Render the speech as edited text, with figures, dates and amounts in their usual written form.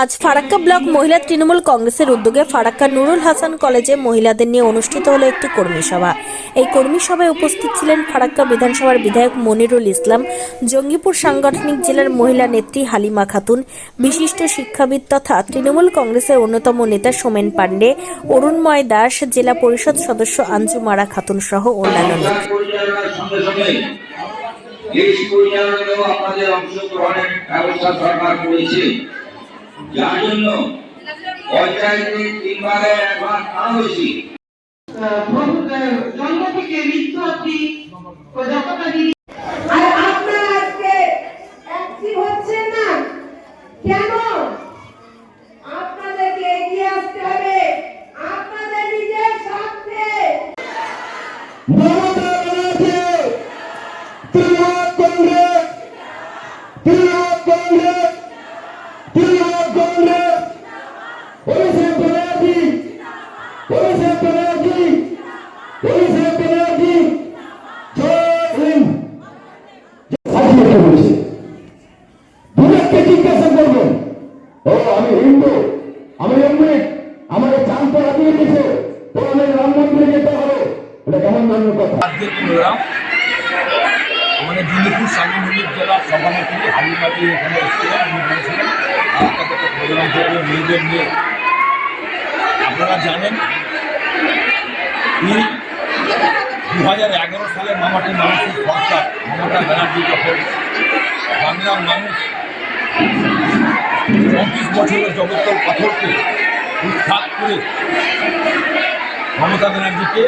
আজ ফারাক্কা ব্লক মহিলা তৃণমূল কংগ্রেসের উদ্যোগে ফারাক্কা নুরুল হাসান কলেজে মহিলাদের নিয়ে অনুষ্ঠিত হলো একটি কর্মী সভা। এই কর্মী সভায় উপস্থিত ছিলেন ফারাক্কা বিধানসভার বিধায়ক মনিরুল ইসলাম, জঙ্গিপুর সাংগঠনিক জেলার মহিলা নেত্রী হালিমা খাতুন, বিশিষ্ট শিক্ষাবিদ তথা তৃণমূল কংগ্রেসের অন্যতম নেতা সোমেন পাণ্ডে, অরুণময় দাস, জেলা পরিষদ সদস্য আঞ্জুমারা খাতুন সহ অন্যান্য যার জন্য পঞ্চায়েতে 3 বারে একবার না হয়েছি জন্ম থেকে মৃত্যু অবধি যতটা দিন। আর আপনারা আজকে অ্যাক্টিভ হচ্ছেন না কেন? আপনাদেরকে এগিয়ে আসতে হবে আপনাদের নিজের স্বার্থে। মমতা ব্যানার্জি তৃণমূল কংগ্রেস, তৃণমূল কংগ্রেস, তৃণমূল কংগ্রেস, অভিষেক ব্যানার্জি, অভিষেক ব্যানার্জি, অভিষেক ব্যানার্জি, জয় হিন্দ। সাজিয়ে বলছে দুজনকে জিজ্ঞাসা করবেন, ও আমি হিন্দু, আমি অমৃত, আমাকে চান করা দিয়ে দিয়েছে, ও আমি রাম মন্দিরে যেতে হবে, এটা কেমন ধরনের কথা? আমাদের জঙ্গিপুর সাংগঠনিক জেলা সভাপতি হালিমাটি এখানে এসেছিলেন, প্রোগ্রাম থেকে মেয়েদের নিয়ে। আপনারা জানেন 2011 সালে মামাটি মানুষের সরকার মমতা ব্যানার্জি যখন বাংলার মানুষ 34 বছরের জগত্তর পাথরকে উৎখাত করে মমতা ব্যানার্জিকে